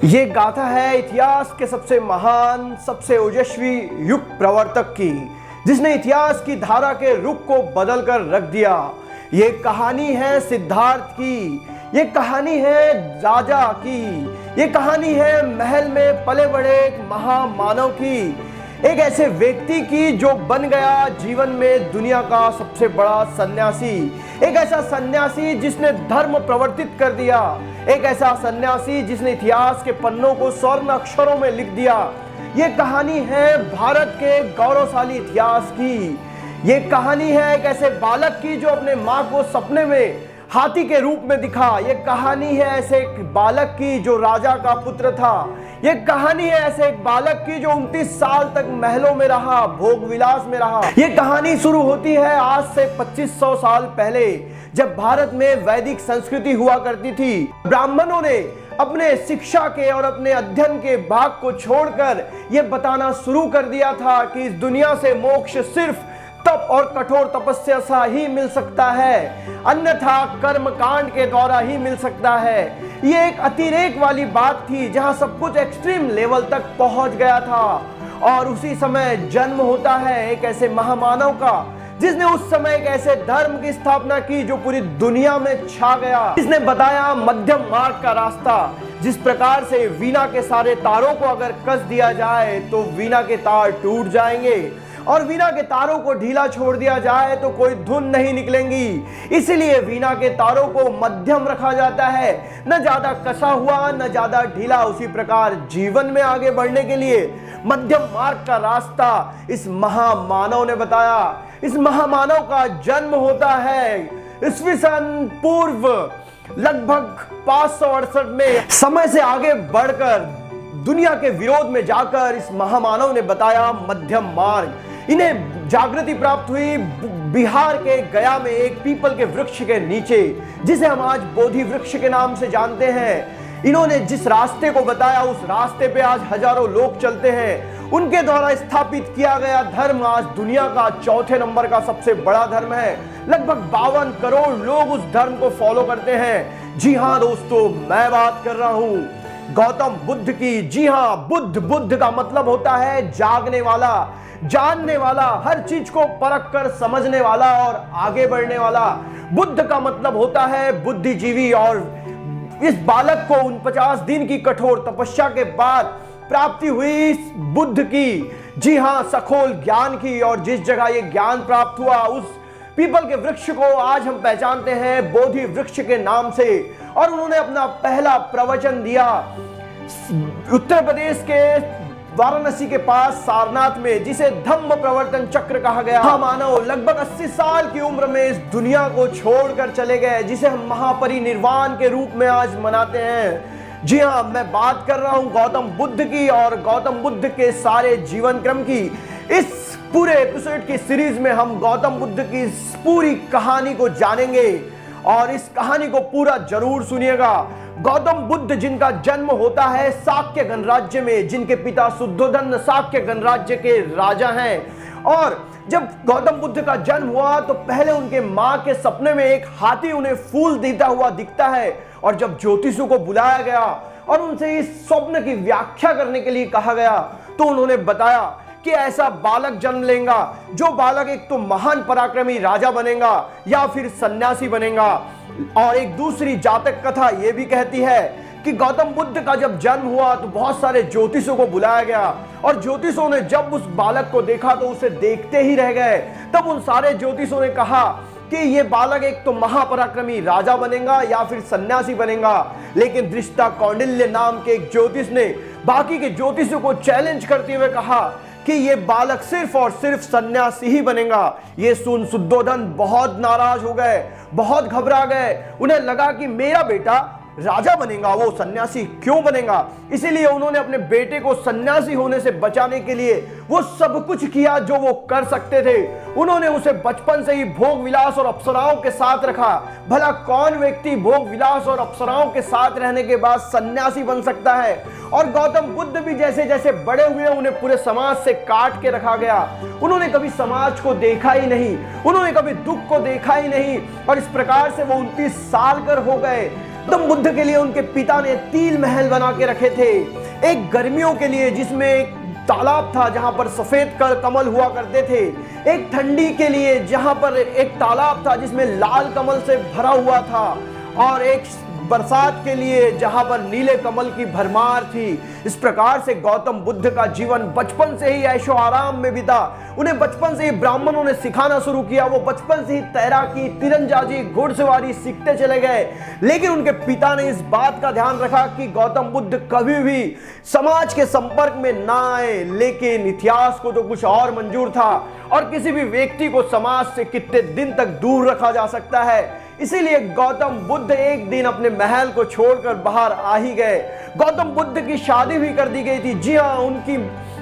ये गाथा है इतिहास के सबसे महान, सबसे ओजस्वी युग प्रवर्तक की, जिसने इतिहास की धारा के रुख को बदल कर रख दिया। ये कहानी है सिद्धार्थ की, ये कहानी है राजा की, ये कहानी है महल में पले बड़े एक महामानव की, एक ऐसे व्यक्ति की जो बन गया जीवन में दुनिया का सबसे बड़ा सन्यासी, एक ऐसा सन्यासी जिसने धर्म प्रवर्तित कर दिया, एक ऐसा सन्यासी जिसने इतिहास के पन्नों को स्वर्ण अक्षरों में लिख दिया। ये कहानी है भारत के गौरवशाली इतिहास की। ये कहानी है एक ऐसे बालक की जो अपने माँ को सपने में हाथी के रूप में दिखा। ये कहानी है ऐसे एक बालक की जो राजा का पुत्र था। ये कहानी है ऐसे एक बालक की जो 29 साल तक महलों में रहा, भोग विलास में रहा। ये कहानी शुरू होती है आज से 2500 साल पहले, जब भारत में वैदिक संस्कृति हुआ करती थी। ब्राह्मणों ने अपने शिक्षा के और अपने अध्ययन के भाग को छोड़कर यह बताना शुरू कर दिया था कि इस दुनिया से मोक्ष सिर्फ तप और कठोर तपस्या से ही मिल सकता है, अन्यथा कर्म कांड के द्वारा ही मिल सकता है। ये एक अतिरेक वाली बात थी जहां सब कुछ एक्सट्रीम लेवल तक पहुंच गया था। और उसी समय जन्म होता है एक ऐसे महामानव का जिसने उस समय एक ऐसे धर्म की स्थापना की जो पूरी दुनिया में छा गया, जिसने बताया मध्यम मार्ग का रास्ता। जिस प्रकार से वीणा के सारे तारों को अगर कस दिया जाए तो वीणा के तार टूट जाएंगे, और वीणा के तारों को ढीला छोड़ दिया जाए तो कोई धुन नहीं निकलेंगी। इसलिए वीणा के तारों को मध्यम रखा जाता है, न ज्यादा कसा हुआ न ज्यादा ढीला। उसी प्रकार जीवन में आगे बढ़ने के लिए मध्यम मार्ग का रास्ता इस महामानव ने बताया। इस महामानव का जन्म होता है ईस्वी सन पूर्व लगभग 568 में। समय से आगे बढ़कर दुनिया के विरोध में जाकर इस महामानव ने बताया मध्यम मार्ग। इन्हें जागृति प्राप्त हुई बिहार के गया में एक पीपल के वृक्ष के नीचे, जिसे हम आज बोधि वृक्ष के नाम से जानते हैं। इन्होंने जिस रास्ते को बताया उस रास्ते पे आज हजारों लोग चलते हैं। उनके द्वारा स्थापित किया गया धर्म आज दुनिया का चौथे नंबर का सबसे बड़ा धर्म है। लगभग 52 करोड़ लोग उस धर्म को फॉलो करते हैं। जी हाँ दोस्तों, मैं बात कर रहा हूं गौतम बुद्ध की। जी हाँ, बुद्ध का मतलब होता है जागने वाला, जानने वाला, हर चीज को परख कर समझने वाला और आगे बढ़ने वाला। बुद्ध का मतलब होता है बुद्धिजीवी। और इस बालक को 49 दिन की कठोर तपस्या के बाद प्राप्ति हुई बुद्ध की, जी हाँ, सखोल ज्ञान की। और जिस जगह ये ज्ञान प्राप्त हुआ उस पीपल के वृक्ष को आज हम पहचानते हैं बोधि वृक्ष के नाम से। और उन्होंने अपना पहला प्रवचन दिया उत्तर प्रदेश के वाराणसी के पास सारनाथ में, जिसे धम्म प्रवर्तन चक्र कहा गया। मानव लगभग 80 साल की उम्र में इस दुनिया को छोड़कर चले गए, जिसे हम महापरिनिर्वाण के रूप में आज मनाते हैं। जी हाँ, मैं बात कर रहा हूं गौतम बुद्ध की और गौतम बुद्ध के सारे जीवन क्रम की। इस पूरे एपिसोड की सीरीज में हम गौतम बुद्ध की पूरी कहानी को जानेंगे और इस कहानी को पूरा जरूर सुनिएगा। गौतम बुद्ध जिनका जन्म होता है शाक्य गणराज्य में, जिनके पिता शुद्धोधन शाक्य गणराज्य के राजा हैं। और जब गौतम बुद्ध का जन्म हुआ तो पहले उनके मां के सपने में एक हाथी उन्हें फूल देता हुआ दिखता है। और जब ज्योतिषों को बुलाया गया और उनसे इस स्वप्न की व्याख्या करने के लिए कहा गया तो उन्होंने बताया कि ऐसा बालक जन्म लेगा जो बालक एक तो महान पराक्रमी राजा बनेगा या फिर सन्यासी बनेगा। और एक दूसरी जातक कथा यह भी कहती है कि गौतम बुद्ध का जब जन्म हुआ तो बहुत सारे ज्योतिषों को बुलाया गया और ज्योतिषों ने जब उस बालक को देखा तो उसे देखते ही रह गए। तब उन सारे ज्योतिषों ने कहा कि ये बालक एक तो महापराक्रमी राजा बनेगा या फिर सन्यासी बनेगा। लेकिन दृष्टा कौंडिल्य नाम के एक ज्योतिष ने बाकी के ज्योतिषों को चैलेंज करते हुए कहा कि ये बालक सिर्फ और सिर्फ सन्यासी ही बनेगा। ये सुन शुद्धोधन बहुत नाराज हो गए, बहुत घबरा गए। उन्हें लगा कि मेरा बेटा राजा बनेगा, वो सन्यासी क्यों बनेगा। इसीलिए उन्होंने अपने बेटे को सन्यासी होने से बचाने के लिए वो सब कुछ किया जो वो कर सकते थे। उन्होंने उसे बचपन से ही भोग विलास और अप्सराओं के साथ रखा। भला कौन व्यक्ति भोग विलास और अप्सराओं के साथ रहने के बाद सन्यासी बन सकता है। और गौतम बुद्ध भी जैसे जैसे बड़े हुए उन्हें पूरे समाज से काट के रखा गया। उन्होंने कभी समाज को देखा ही नहीं, उन्होंने कभी दुख को देखा ही नहीं। और इस प्रकार से वो 29 साल कर हो गए। गौतम बुद्ध के लिए उनके पिता ने 3 महल बना के रखे थे। एक गर्मियों के लिए जिसमें एक तालाब था जहां पर सफेद कमल हुआ करते थे, एक ठंडी के लिए जहां पर एक तालाब था जिसमें लाल कमल से भरा हुआ था, और एक बरसात के लिए जहां पर नीले कमल की भरमार थी। इस प्रकार से गौतम बुद्ध का जीवन बचपन से ही ऐशो आराम में बीता। उन्हें बचपन से ही ब्राह्मणों ने सिखाना शुरू किया। वो बचपन से ही तैराकी, तीरंदाजी, घुड़सवारी सीखते चले गए। लेकिन उनके पिता ने इस बात का ध्यान रखा कि गौतम बुद्ध कभी भी समाज के संपर्क में ना आए। लेकिन इतिहास को तो कुछ और मंजूर था, और किसी भी व्यक्ति को समाज से कितने दिन तक दूर रखा जा सकता है। इसीलिए गौतम बुद्ध एक दिन अपने महल को छोड़कर बाहर आ ही गए। गौतम बुद्ध की शादी भी कर दी गई थी। जी हाँ, उनकी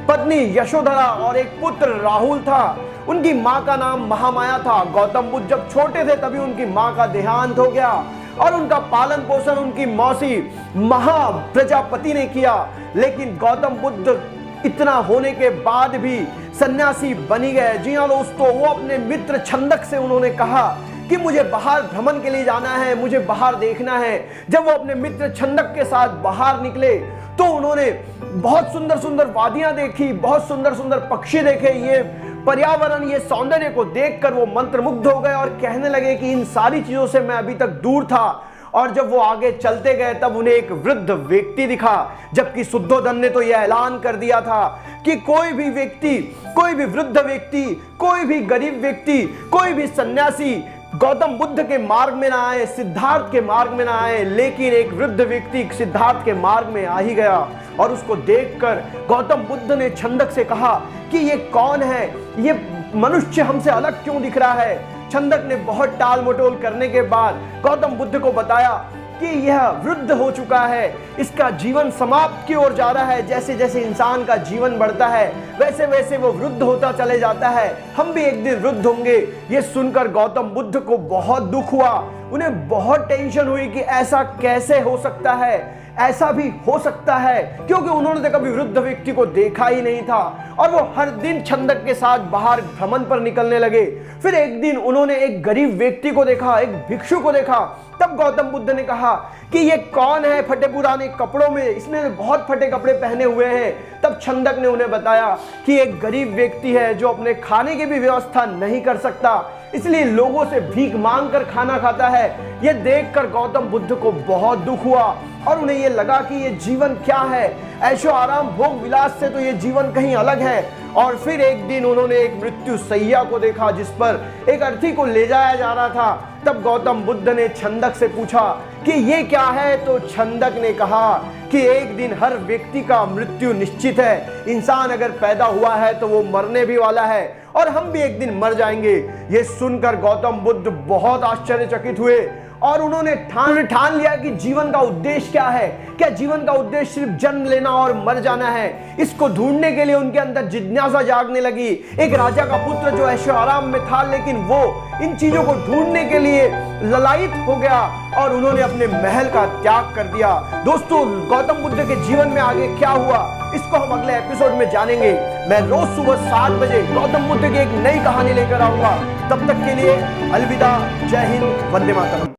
पत्नी यशोधरा और एक पुत्र राहुल था। उनकी माँ का नाम महामाया था। गौतम बुद्ध जब छोटे थे तभी उनकी माँ का देहांत हो गया, और उनका पालन पोषण उनकी मौसी महाप्रजापति ने किया। लेकिन गौतम बुद्ध इतना होने के बाद भी सन्यासी बनी गए। जी हाँ दोस्तों, वो अपने मित्र छंदक से उन्होंने कहा कि मुझे बाहर भ्रमण के लिए जाना है, मुझे बाहर देखना है। जब वो अपने मित्र छंदक के साथ बाहर निकले तो उन्होंने बहुत सुंदर सुंदर वादियां देखी, बहुत सुंदर सुंदर पक्षी देखे। ये पर्यावरण, ये सौंदर्य को देखकर वो मंत्रमुग्ध हो गए और कहने लगे कि इन सारी चीजों से मैं अभी तक दूर था। और जब वो आगे चलते गए तब उन्हें एक वृद्ध व्यक्ति दिखा, जबकि शुद्धोधन ने तो यह ऐलान कर दिया था कि कोई भी व्यक्ति, कोई भी वृद्ध व्यक्ति, कोई भी गरीब व्यक्ति, कोई भी सन्यासी गौतम बुद्ध के मार्ग में ना आए, सिद्धार्थ के मार्ग में ना आए। लेकिन एक वृद्ध व्यक्ति सिद्धार्थ के मार्ग में आ ही गया, और उसको देखकर गौतम बुद्ध ने छंदक से कहा कि ये कौन है, ये मनुष्य हमसे अलग क्यों दिख रहा है। छंदक ने बहुत टाल मटोल करने के बाद गौतम बुद्ध को बताया कि यह वृद्ध हो चुका है, इसका जीवन समाप्त की ओर जा रहा है। जैसे जैसे इंसान का जीवन बढ़ता है वैसे वैसे वो वृद्ध होता चले जाता है। हम भी एक दिन वृद्ध होंगे। ये सुनकर गौतम बुद्ध को बहुत दुख हुआ। उन्हें बहुत टेंशन हुई कि ऐसा कैसे हो सकता है, ऐसा भी हो सकता है, क्योंकि उन्होंने तो कभी वृद्ध व्यक्ति को देखा ही नहीं था। और वो हर दिन छंदक के साथ बाहर भ्रमण पर निकलने लगे। फिर एक दिन उन्होंने एक गरीब व्यक्ति को देखा, एक भिक्षु को देखा। तब गौतम बुद्ध ने कहा कि ये कौन है फटे पुराने कपड़ों में, इसने बहुत फटे कपड़े पहने हुए हैं। तब छंदक ने उन्हें बताया कि एक गरीब व्यक्ति है जो अपने खाने की भी व्यवस्था नहीं कर सकता, इसलिए लोगों से भीख मांग कर खाना खाता है। यह देखकर गौतम बुद्ध को बहुत दुख हुआ, और उन्हें यह लगा कि ये जीवन क्या है, ऐशो आराम भोग विलास से तो ये जीवन कहीं अलग है। और फिर एक दिन उन्होंने एक मृत्यु सैया को देखा जिस पर एक अर्थी को ले जाया जा रहा था। तब गौतम बुद्ध ने छंदक से पूछा कि ये क्या है, तो छंदक ने कहा कि एक दिन हर व्यक्ति का मृत्यु निश्चित है। इंसान अगर पैदा हुआ है तो वो मरने भी वाला है, और हम भी एक दिन मर जाएंगे। ये सुनकर गौतम बुद्ध बहुत आश्चर्यचकित हुए, और उन्होंने ठान लिया कि जीवन का उद्देश्य क्या है। क्या जीवन का उद्देश्य सिर्फ जन्म लेना और मर जाना है? इसको ढूंढने के लिए उनके अंदर जिज्ञासा जागने लगी। एक राजा का पुत्र जो ऐशो आराम में था, लेकिन वो इन चीजों को ढूंढने के लिए ललायित हो गया, और उन्होंने अपने महल का त्याग कर दिया। दोस्तों, गौतम बुद्ध के जीवन में आगे क्या हुआ, इसको हम अगले एपिसोड में जानेंगे। मैं रोज सुबह 7 बजे गौतम बुद्ध की एक नई कहानी लेकर आऊंगा। तब तक के लिए अलविदा, जय हिंद, वंदे मातरम।